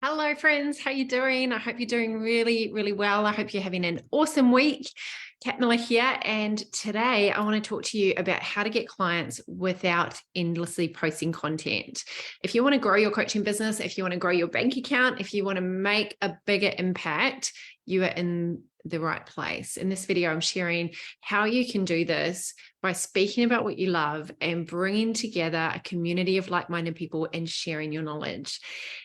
Hello, friends. How you doing? I hope you're doing really, really well. I hope you're having an awesome week. 𝗏𝗏𝗧 here, and today I want to talk to you about how to get clients without endlessly posting content. If you want to grow your coaching business, if you want to grow your bank account, if you want to make a bigger impact, you are in the right place. In this video, I'm sharing how you can do this by speaking about what you love and bringing together a community of like-minded people and sharing your knowledge.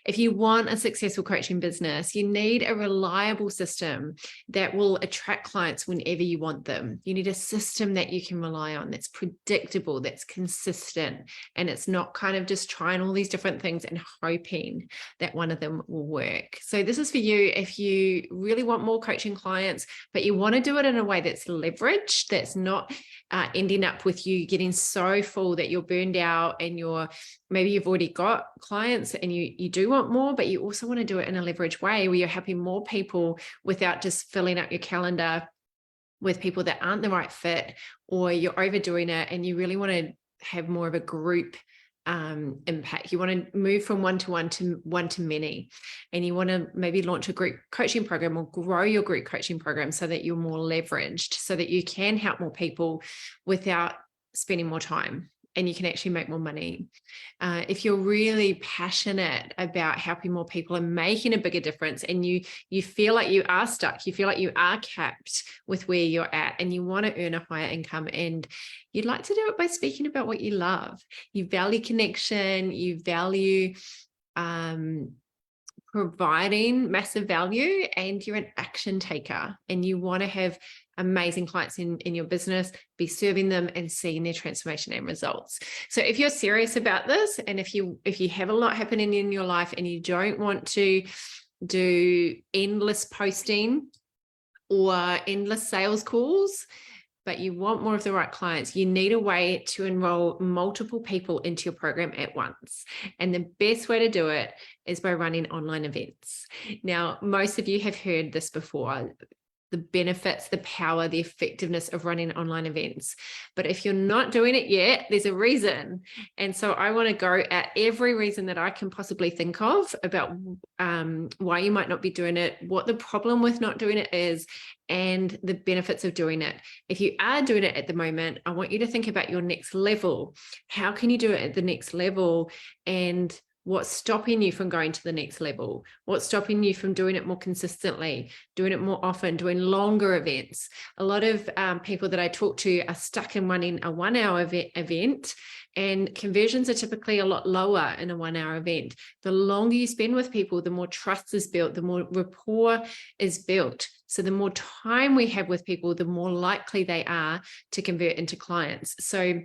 If you want a successful coaching business, you need a reliable system that will attract clients whenever you want them. You need a system that you can rely on, that's predictable, that's consistent, and it's not kind of just trying all these different things and hoping that one of them will work. So this is for you if you really want more coaching clients, but you want to do it in a way that's leveraged, that's not ending up with you getting so full that you're burned out and maybe you've already got clients and you do want more, but you also want to do it in a leveraged way where you're helping more people without just filling up your calendar with people that aren't the right fit, or you're overdoing it and you really want to have more of a group impact. You want to move from one-to-one to one-to-many, and you want to maybe launch a group coaching program or grow your group coaching program so that you're more leveraged, so that you can help more people without spending more time and you can actually make more money. If you're really passionate about helping more people and making a bigger difference, and you feel like you are stuck, you feel like you are capped with where you're at, and you want to earn a higher income, and you'd like to do it by speaking about what you love. You value connection, you value providing massive value, and you're an action taker, and you want to have amazing clients in your business, be serving them and seeing their transformation and results. So if you're serious about this, and if you have a lot happening in your life and you don't want to do endless posting or endless sales calls, but you want more of the right clients, you need a way to enroll multiple people into your program at once. And the best way to do it is by running online events. Now, most of you have heard this before, the benefits, the power, the effectiveness of running online events. But if you're not doing it yet, there's a reason. And so I want to go at every reason that I can possibly think of about why you might not be doing it, what the problem with not doing it is, and the benefits of doing it. If you are doing it at the moment, I want you to think about your next level. How can you do it at the next level? And what's stopping you from going to the next level? What's stopping you from doing it more consistently, doing it more often, doing longer events? A lot of people that I talk to are stuck in running a 1 hour event, and conversions are typically a lot lower in a 1 hour event. The longer you spend with people, the more trust is built, the more rapport is built. So the more time we have with people, the more likely they are to convert into clients. So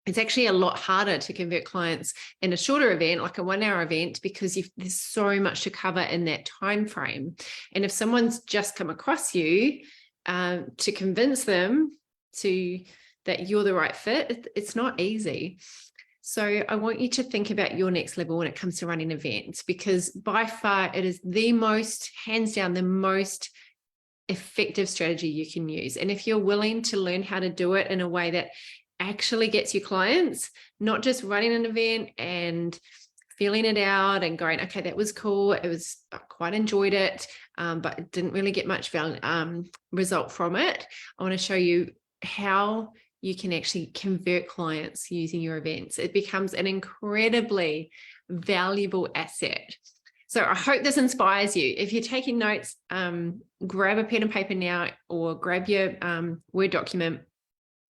it's actually a lot harder to convert clients in a shorter event, like a 1 hour event, because there's so much to cover in that time frame. And if someone's just come across you, to convince them that you're the right fit, it's not easy. So I want you to think about your next level when it comes to running events, because by far it is the most, hands down, the most effective strategy you can use. And if you're willing to learn how to do it in a way that actually gets you clients, not just running an event and feeling it out and going, okay, that was cool, I quite enjoyed it, but it didn't really get much result from it. I want to show you how you can actually convert clients using your events. It becomes an incredibly valuable asset. So I hope this inspires you. If you're taking notes, grab a pen and paper now, or grab your Word document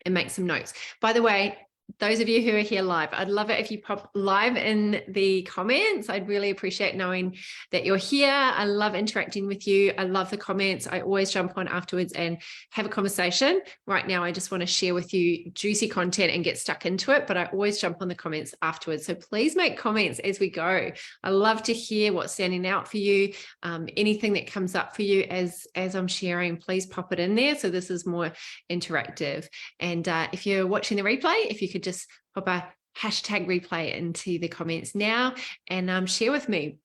and make some notes. By the way, those of you who are here live, I'd love it if you pop live in the comments. I'd really appreciate knowing that you're here. I love interacting with you. I love the comments. I always jump on afterwards and have a conversation. Right now, I just want to share with you juicy content and get stuck into it, but I always jump on the comments afterwards. So please make comments as we go. I love to hear what's standing out for you. Anything that comes up for you as I'm sharing, please pop it in there. So this is more interactive. And if you're watching the replay, if you could just pop a hashtag replay into the comments now, and share with me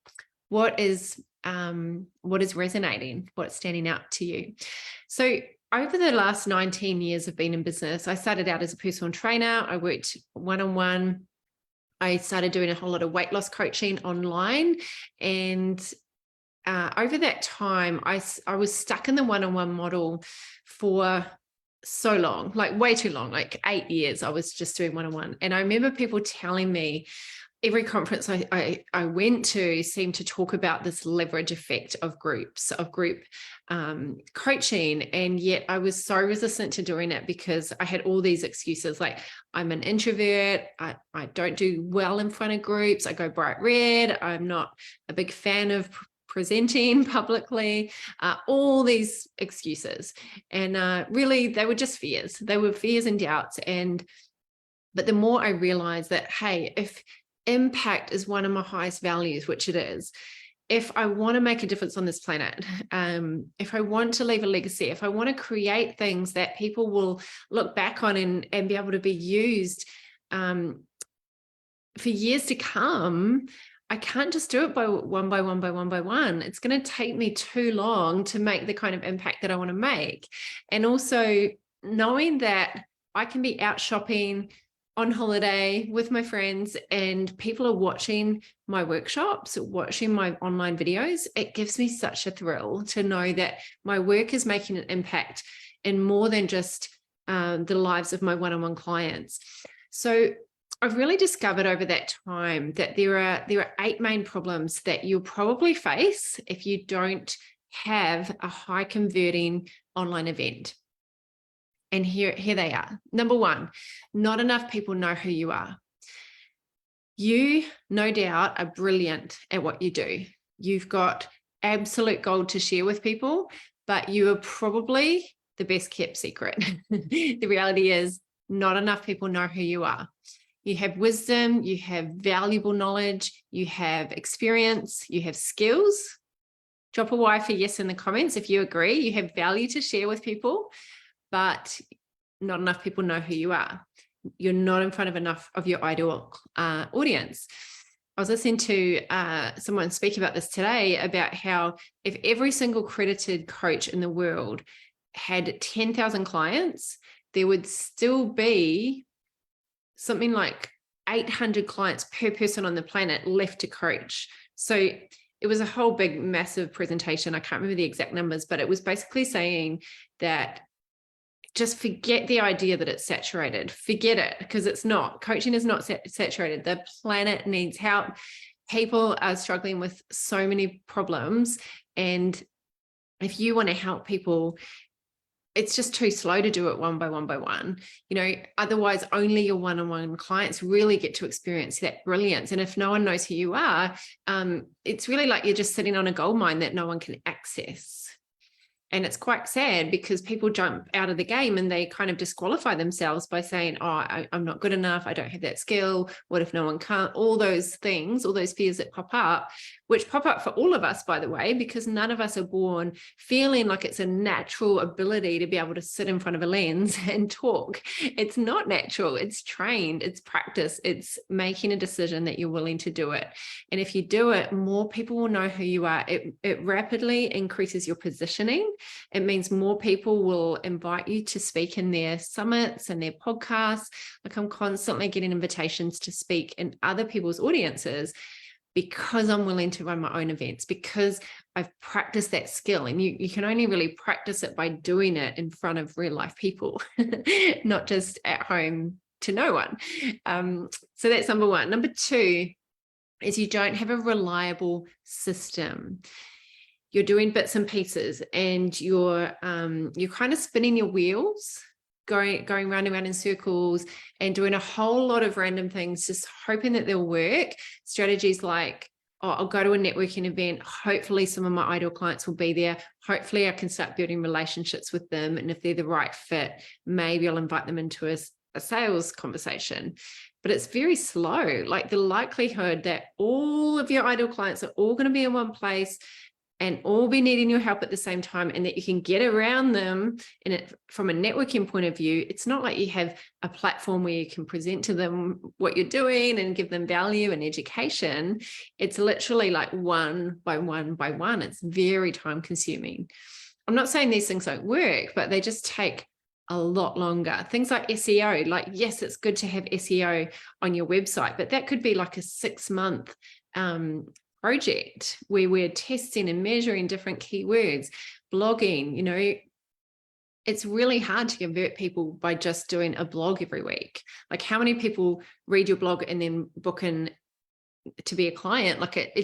what is resonating, what's standing out to you. So over the last 19 years of being in business, I started out as a personal trainer. I worked one-on-one. I started doing a whole lot of weight loss coaching online, and over that time, I was stuck in the one-on-one model for so long, like way too long, like 8 years. I was just doing one-on-one. And I remember people telling me, every conference I went to seemed to talk about this leverage effect of groups, of group coaching. And yet I was so resistant to doing it because I had all these excuses, like I'm an introvert, I don't do well in front of groups, I go bright red, I'm not a big fan of presenting publicly, all these excuses. And really, they were just fears. They were fears and doubts. But the more I realized that, hey, if impact is one of my highest values, which it is, if I want to make a difference on this planet, if I want to leave a legacy, if I want to create things that people will look back on and be able to be used for years to come, I can't just do it by one by one. It's going to take me too long to make the kind of impact that I want to make. And also knowing that I can be out shopping on holiday with my friends and people are watching my workshops, watching my online videos, it gives me such a thrill to know that my work is making an impact in more than just the lives of my one-on-one clients. So I've really discovered over that time that there are 8 main problems that you'll probably face if you don't have a high converting online event. And here they are. Number 1, not enough people know who you are. You, no doubt, are brilliant at what you do. You've got absolute gold to share with people, but you are probably the best kept secret. The reality is not enough people know who you are. You have wisdom, you have valuable knowledge, you have experience, you have skills. Drop a Y for yes in the comments if you agree. You have value to share with people, but not enough people know who you are. You're not in front of enough of your ideal audience. I was listening to someone speak about this today, about how if every single credited coach in the world had 10,000 clients, there would still be something like 800 clients per person on the planet left to coach. So it was a whole big, massive presentation. I can't remember the exact numbers, but it was basically saying that just forget the idea that it's saturated. Forget it, because it's not. Coaching is not saturated. The planet needs help. People are struggling with so many problems. And if you want to help people, it's just too slow to do it one by one. You know, otherwise only your one-on-one clients really get to experience that brilliance. And if no one knows who you are, it's really like you're just sitting on a gold mine that no one can access. And it's quite sad because people jump out of the game and they kind of disqualify themselves by saying, oh, I'm not good enough. I don't have that skill. What if no one can't? All those things, all those fears that pop up, which pop up for all of us, by the way, because none of us are born feeling like it's a natural ability to be able to sit in front of a lens and talk. It's not natural. It's trained. It's practice. It's making a decision that you're willing to do it. And if you do it, more people will know who you are. It rapidly increases your positioning. It means more people will invite you to speak in their summits and their podcasts. Like, I'm constantly getting invitations to speak in other people's audiences because I'm willing to run my own events, because I've practiced that skill. And you can only really practice it by doing it in front of real life people, not just at home to no one. So that's number 1. Number 2 is you don't have a reliable system. You're doing bits and pieces, and you're kind of spinning your wheels, going round and round in circles, and doing a whole lot of random things, just hoping that they'll work. Strategies like, oh, I'll go to a networking event. Hopefully some of my ideal clients will be there. Hopefully I can start building relationships with them. And if they're the right fit, maybe I'll invite them into a sales conversation. But it's very slow. Like, the likelihood that all of your ideal clients are all going to be in one place and all be needing your help at the same time, and that you can get around them from a networking point of view. It's not like you have a platform where you can present to them what you're doing and give them value and education. It's literally like one by one. It's very time consuming. I'm not saying these things don't work, but they just take a lot longer. Things like SEO, like, yes, it's good to have SEO on your website, but that could be like a 6-month project where we're testing and measuring different keywords, blogging, you know, it's really hard to convert people by just doing a blog every week. Like, how many people read your blog and then book in to be a client? Like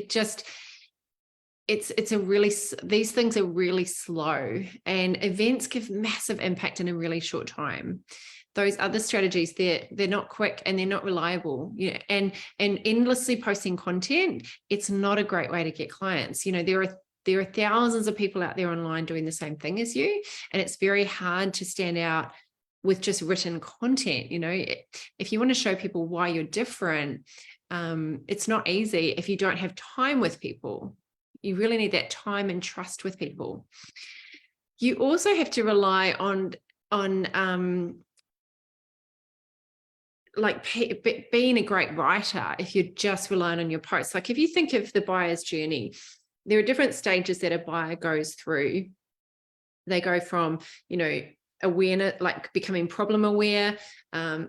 these things are really slow, and events give massive impact in a really short time. Those other strategies, they're not quick and they're not reliable. You know, and endlessly posting content, it's not a great way to get clients. You know, there are thousands of people out there online doing the same thing as you, and it's very hard to stand out with just written content. You know, if you want to show people why you're different, it's not easy if you don't have time with people. You really need that time and trust with people. You also have to rely on like being a great writer. If you're just relying on your posts, like if you think of the buyer's journey, there are different stages that a buyer goes through. They go from, you know, awareness, like becoming problem aware,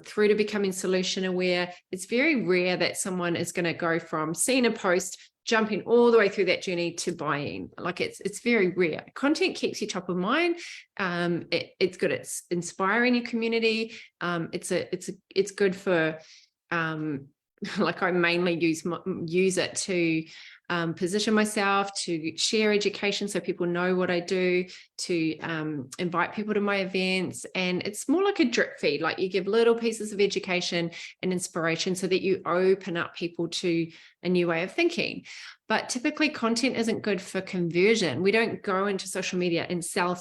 through to becoming solution aware. It's very rare that someone is going to go from seeing a post, jumping all the way through that journey to buying. Like it's very rare. Content keeps you top of mind. It's good at inspiring your community. It's good for, like I mainly use it to position myself, to share education so people know what I do, to invite people to my events. And it's more like a drip feed, like you give little pieces of education and inspiration so that you open up people to a new way of thinking. But typically content isn't good for conversion. We don't go into social media and sell,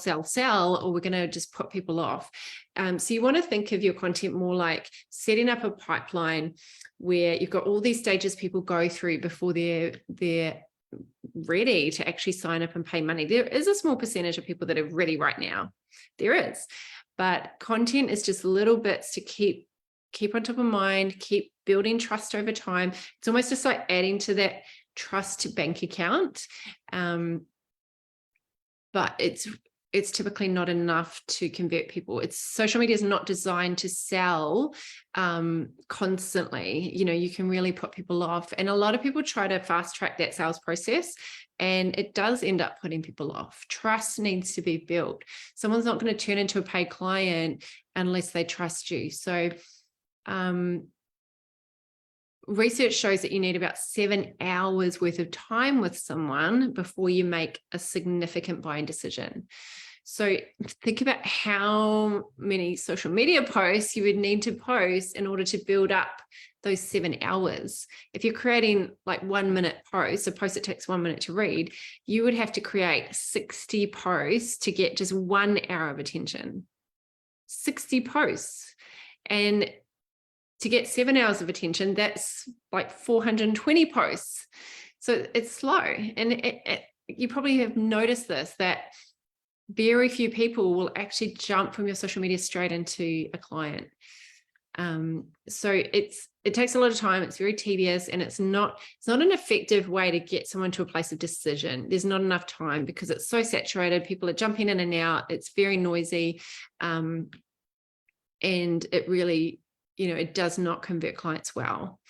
or we're going to just put people off. So you want to think of your content more like setting up a pipeline where you've got all these stages people go through before they're ready to actually sign up and pay money. There is a small percentage of people that are ready right now. There is, but content is just little bits to keep on top of mind, keep building trust over time. It's almost just like adding to that trust bank account. But it's typically not enough to convert people. Social media is not designed to sell constantly. You know, you can really put people off. And a lot of people try to fast track that sales process, and it does end up putting people off. Trust needs to be built. Someone's not going to turn into a paid client unless they trust you. So research shows that you need about 7 hours worth of time with someone before you make a significant buying decision. So think about how many social media posts you would need to post in order to build up those 7 hours. If you're creating like 1 minute posts, a post that takes 1 minute to read, you would have to create 60 posts to get just 1 hour of attention. 60 posts. And to get 7 hours of attention, that's like 420 posts. So it's slow. And you probably have noticed this, that very few people will actually jump from your social media straight into a client. So it takes a lot of time. It's very tedious, and it's not an effective way to get someone to a place of decision. There's not enough time because it's so saturated. People are jumping in and out. It's very noisy. And it really, you know, it does not convert clients well.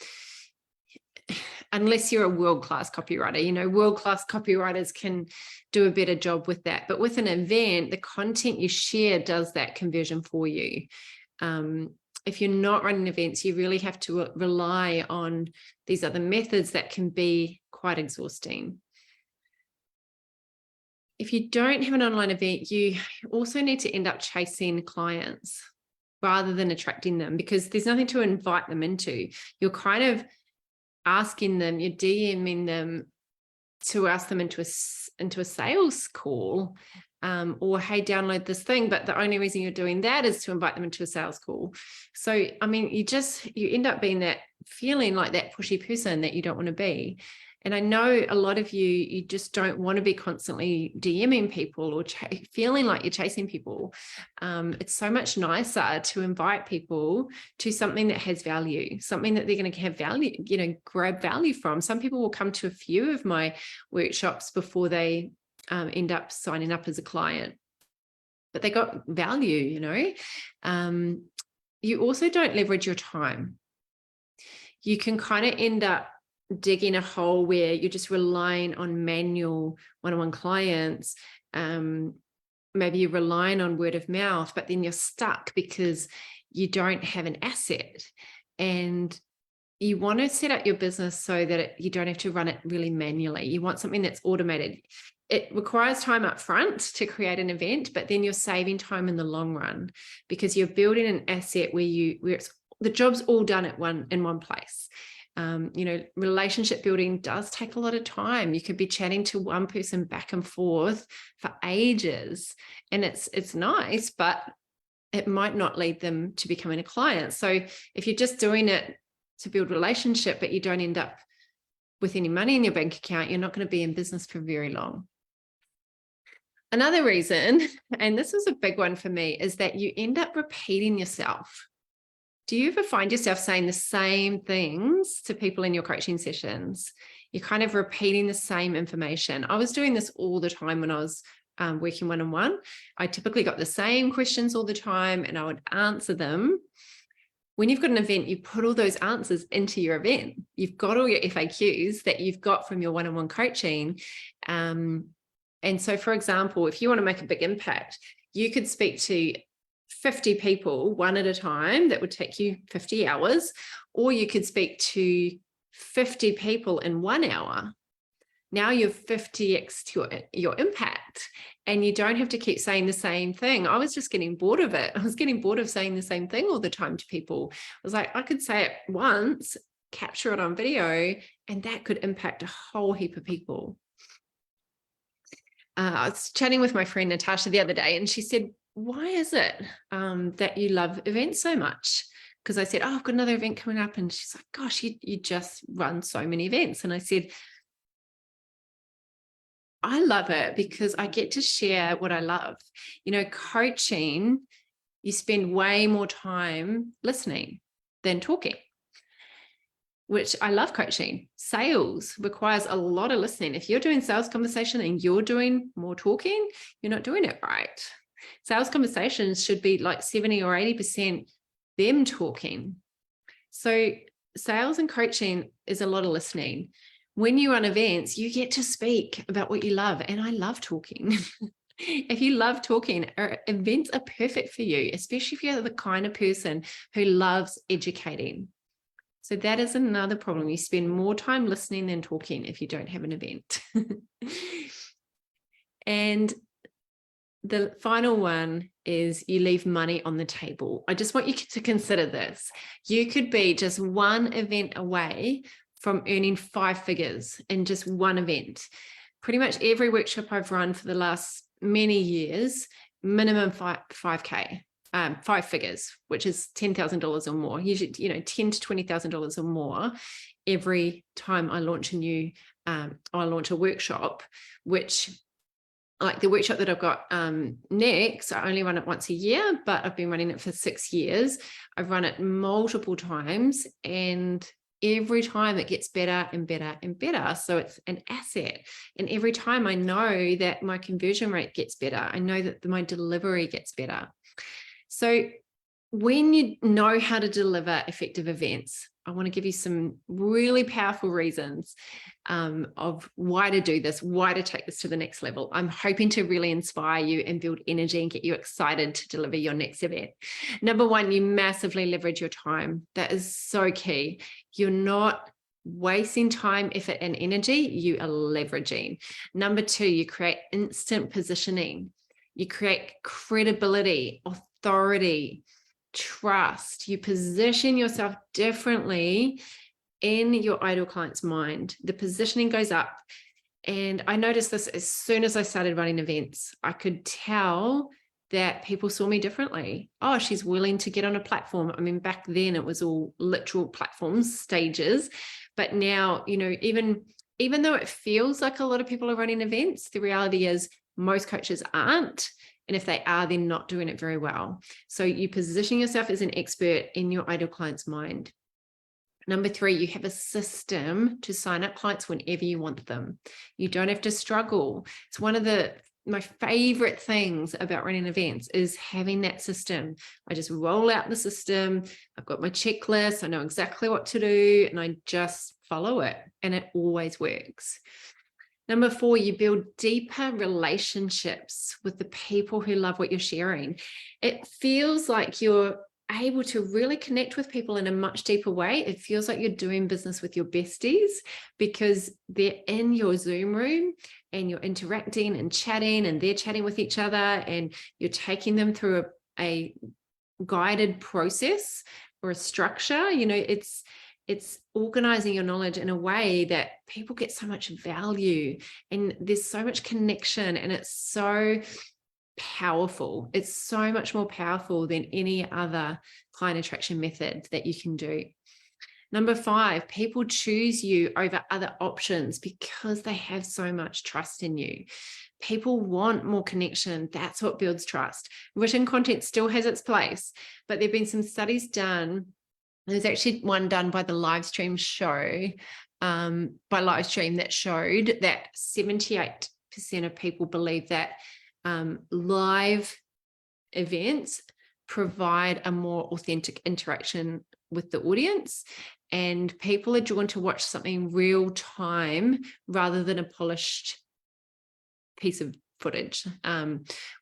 Unless you're a world-class copywriter. You know, world-class copywriters can do a better job with that. But with an event, the content you share does that conversion for you. If you're not running events, you really have to rely on these other methods that can be quite exhausting. If you don't have an online event, you also need to end up chasing clients rather than attracting them, because there's nothing to invite them into. You're kind of asking them, you're DMing them to ask them into a sales call, or hey, download this thing. But the only reason you're doing that is to invite them into a sales call. So, I mean, you end up being that, feeling like that pushy person that you don't want to be. And I know a lot of you just don't want to be constantly DMing people or feeling like you're chasing people. It's so much nicer to invite people to something that has value, something that they're going to have value, you know, grab value from. Some people will come to a few of my workshops before they end up signing up as a client, but they got value, you know. You also don't leverage your time. You can kind of end up digging a hole where you're just relying on manual one-on-one clients. Maybe you're relying on word of mouth, but then you're stuck because you don't have an asset. And you want to set up your business so that you don't have to run it really manually. You want something that's automated. It requires time up front to create an event, but then you're saving time in the long run because you're building an asset where the job's all done in one place. Relationship building does take a lot of time. You could be chatting to one person back and forth for ages, and it's nice, but it might not lead them to becoming a client. So if you're just doing it to build relationship, but you don't end up with any money in your bank account, you're not going to be in business for very long. Another reason, and this was a big one for me, is that you end up repeating yourself. Do you ever find yourself saying the same things to people in your coaching sessions? You're kind of repeating the same information. I was doing this all the time when I was working one-on-one. I typically got the same questions all the time and I would answer them. When you've got an event, you put all those answers into your event. You've got all your FAQs that you've got from your one-on-one coaching. And so, for example, if you want to make a big impact, you could speak to 50 people one at a time. That would take you 50 hours, or you could speak to 50 people in 1 hour. Now you're 50x your impact, and you don't have to keep saying the same thing. I was just getting bored of it. I was getting bored of saying the same thing all the time to people. I was like, I could say it once, capture it on video, and that could impact a whole heap of people. I was chatting with my friend Natasha the other day, and she said, why is it that you love events so much? Because I said, I've got another event coming up. And she's like, gosh, you just run so many events. And I said, I love it because I get to share what I love. Coaching, you spend way more time listening than talking, which I love coaching. Sales requires a lot of listening. If you're doing sales conversation and you're doing more talking, you're not doing it right. Sales conversations should be like 70 or 80% them talking. So sales and coaching is a lot of listening. When you run events, you get to speak about what you love. And I love talking. If you love talking, events are perfect for you, especially if you're the kind of person who loves educating. So that is another problem. You spend more time listening than talking if you don't have an event. And the final one is you leave money on the table. I just want you to consider this. You could be just one event away from earning 5 figures in just one event. Pretty much every workshop I've run for the last many years, minimum 5K, 5 figures, which is $10,000 or more. Usually, $10,000 to $20,000 or more every time I launch a workshop, which, like the workshop that I've got next, I only run it once a year, but I've been running it for 6 years. I've run it multiple times, and every time it gets better and better and better. So it's an asset. And every time I know that my conversion rate gets better. I know that my delivery gets better. So when you know how to deliver effective events, I want to give you some really powerful reasons of why to do this, why to take this to the next level. I'm hoping to really inspire you and build energy and get you excited to deliver your next event. Number one, you massively leverage your time. That is so key. You're not wasting time, effort, and energy. You are leveraging. Number two, you create instant positioning. You create credibility, authority, trust. You position yourself differently in your ideal client's mind. The positioning goes up. And I noticed this as soon as I started running events. I could tell that people saw me differently. Oh, she's willing to get on a platform. I mean, back then it was all literal platforms, stages. But now, even though it feels like a lot of people are running events, the reality is most coaches aren't. And if they are, they're not doing it very well. So you position yourself as an expert in your ideal client's mind. Number three, you have a system to sign up clients whenever you want them. You don't have to struggle. It's one of the my favorite things about running events is having that system. I just roll out the system. I've got my checklist. I know exactly what to do, and I just follow it, and it always works. Number 4, you build deeper relationships with the people who love what you're sharing. It feels like you're able to really connect with people in a much deeper way. It feels like you're doing business with your besties because they're in your Zoom room and you're interacting and chatting, and they're chatting with each other, and you're taking them through a guided process or a structure. You know, it's organizing your knowledge in a way that people get so much value, and there's so much connection, and it's so powerful. It's so much more powerful than any other client attraction method that you can do. Number 5, people choose you over other options because they have so much trust in you. People want more connection. That's what builds trust. Written content still has its place, but there've been some studies done. There's actually one done by the Livestream show, by Livestream, that showed that 78% of people believe that live events provide a more authentic interaction with the audience, and people are drawn to watch something real time rather than a polished piece of footage.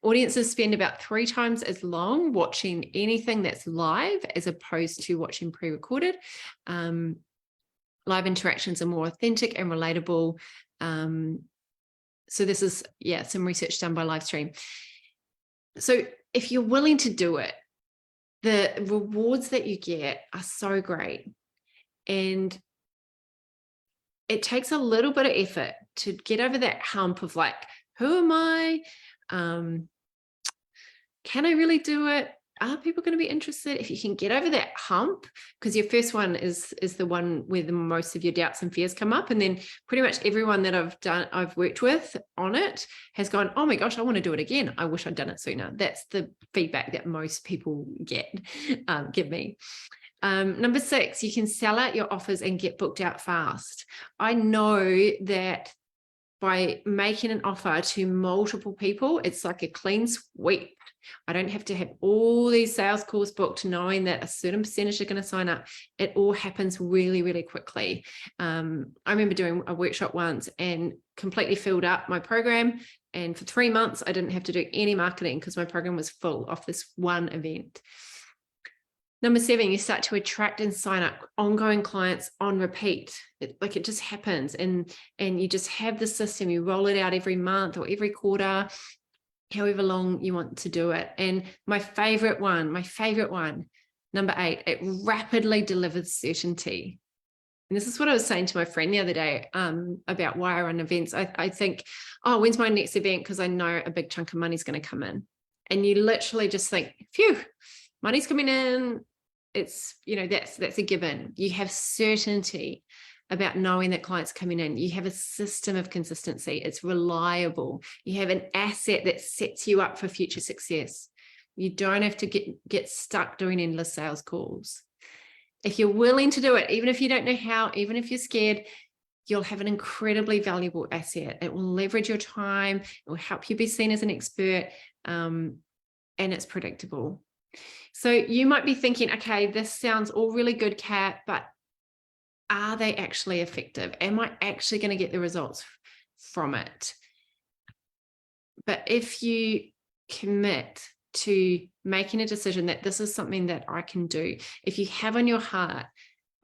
Audiences spend about 3 times as long watching anything that's live as opposed to watching pre-recorded. Live interactions are more authentic and relatable. So this is, some research done by Livestream. So if you're willing to do it, the rewards that you get are so great. And it takes a little bit of effort to get over that hump of like, who am I? Can I really do it? Are people going to be interested? If you can get over that hump, because your first one is the one where the most of your doubts and fears come up. And then pretty much everyone that I've worked with on it has gone, oh my gosh, I want to do it again. I wish I'd done it sooner. That's the feedback that most people give me. Number 6, you can sell out your offers and get booked out fast. I know that by making an offer to multiple people, it's like a clean sweep. I don't have to have all these sales calls booked knowing that a certain percentage are going to sign up. It all happens really, really quickly. I remember doing a workshop once and completely filled up my program. And for 3 months, I didn't have to do any marketing because my program was full off this one event. Number 7, you start to attract and sign up ongoing clients on repeat. It just happens. And you just have the system. You roll it out every month or every quarter, however long you want to do it. And my favorite one, number 8, it rapidly delivers certainty. And this is what I was saying to my friend the other day about why I run events. I think, oh, when's my next event? Because I know a big chunk of money's going to come in. And you literally just think, phew, money's coming in. It's, that's a given. You have certainty about knowing that clients are coming in. You have a system of consistency. It's reliable. You have an asset that sets you up for future success. You don't have to get stuck doing endless sales calls. If you're willing to do it, even if you don't know how, even if you're scared, you'll have an incredibly valuable asset. It will leverage your time. It will help you be seen as an expert, and it's predictable. So you might be thinking, okay, this sounds all really good, Kat, but are they actually effective? Am I actually going to get the results from it? But if you commit to making a decision that this is something that I can do, if you have on your heart,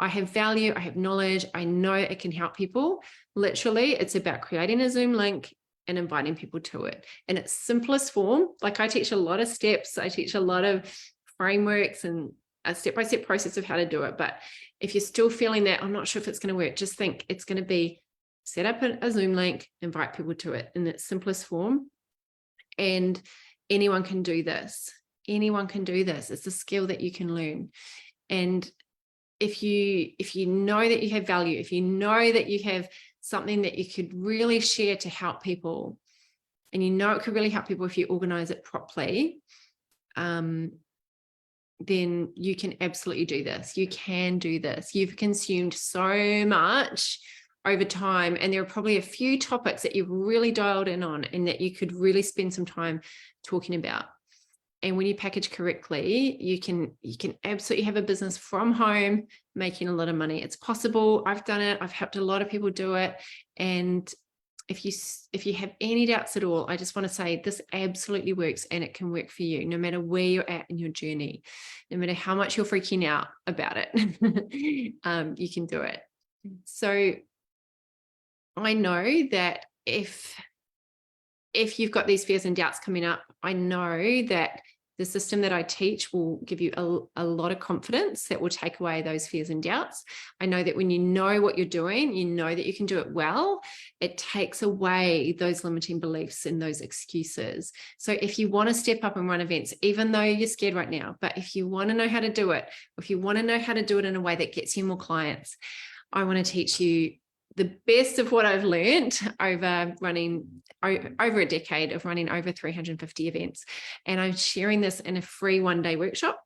I have value, I have knowledge, I know it can help people, literally, it's about creating a Zoom link and inviting people to it in its simplest form. Like I teach a lot of steps, I teach a lot of frameworks and a step-by-step process of how to do it. But if you're still feeling that, I'm not sure if it's going to work, just think it's going to be set up a Zoom link, invite people to it in its simplest form. And anyone can do this. Anyone can do this. It's a skill that you can learn. And if you know that you have value, if you know that you have something that you could really share to help people, and you know it could really help people if you organize it properly, then you can absolutely do this. You can do this. You've consumed so much over time, and there are probably a few topics that you've really dialed in on and that you could really spend some time talking about. And when you package correctly, you can absolutely have a business from home making a lot of money. It's possible. I've done it. I've helped a lot of people do it. And if you have any doubts at all, I just want to say this absolutely works, and it can work for you no matter where you're at in your journey, no matter how much you're freaking out about it. You can do it. So I know that if you've got these fears and doubts coming up, I know that the system that I teach will give you a lot of confidence that will take away those fears and doubts. I know that when you know what you're doing, you know that you can do it well, it takes away those limiting beliefs and those excuses. So if you want to step up and run events, even though you're scared right now, but if you want to know how to do it, or if you want to know how to do it in a way that gets you more clients, I want to teach you the best of what I've learned over over a decade of running over 350 events. And I'm sharing this in a free one-day workshop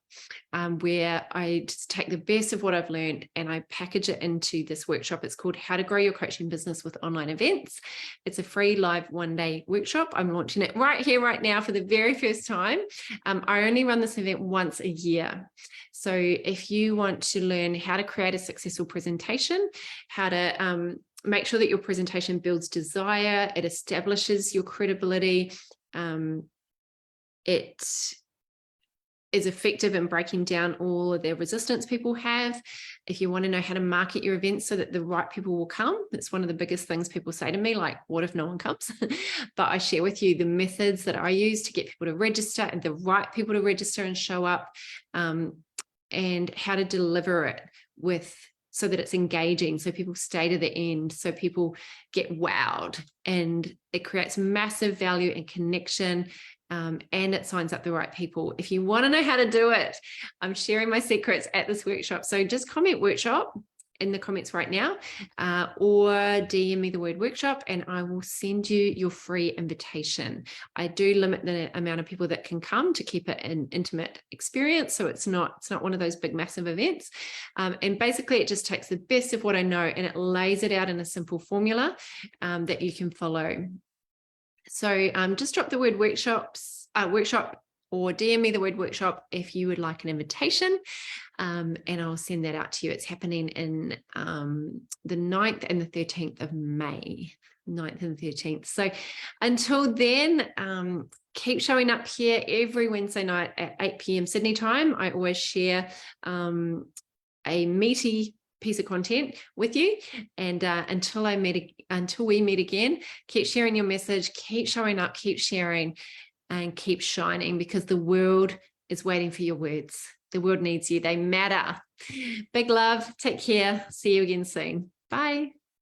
where I just take the best of what I've learned and I package it into this workshop. It's called How to Grow Your Coaching Business with Online Events. It's a free live one-day workshop. I'm launching it right here, right now for the very first time. I only run this event once a year. So if you want to learn how to create a successful presentation, how to make sure that your presentation builds desire, it establishes your credibility, it is effective in breaking down all of the resistance people have. If you want to know how to market your events so that the right people will come, that's one of the biggest things people say to me, like, what if no one comes? But I share with you the methods that I use to get people to register and the right people to register and show up, and how to deliver it so that it's engaging, so people stay to the end, so people get wowed, and it creates massive value and connection, and it signs up the right people. If you want to know how to do it, I'm sharing my secrets at this workshop. So just comment workshop in the comments right now, or DM me the word workshop, and I will send you your free invitation. I do limit the amount of people that can come to keep it an intimate experience, so it's not one of those big massive events. And basically it just takes the best of what I know and it lays it out in a simple formula that you can follow. So just drop the word workshop or DM me the word workshop if you would like an invitation, and I'll send that out to you. It's happening in the 9th and the 13th of May, 9th and 13th. So until then, keep showing up here every Wednesday night at 8 p.m. Sydney time. I always share a meaty piece of content with you, and until we meet again, keep sharing your message, keep showing up, keep sharing, and keep shining, because the world is waiting for your words. The world needs you. They matter. Big love. Take care. See you again soon. Bye.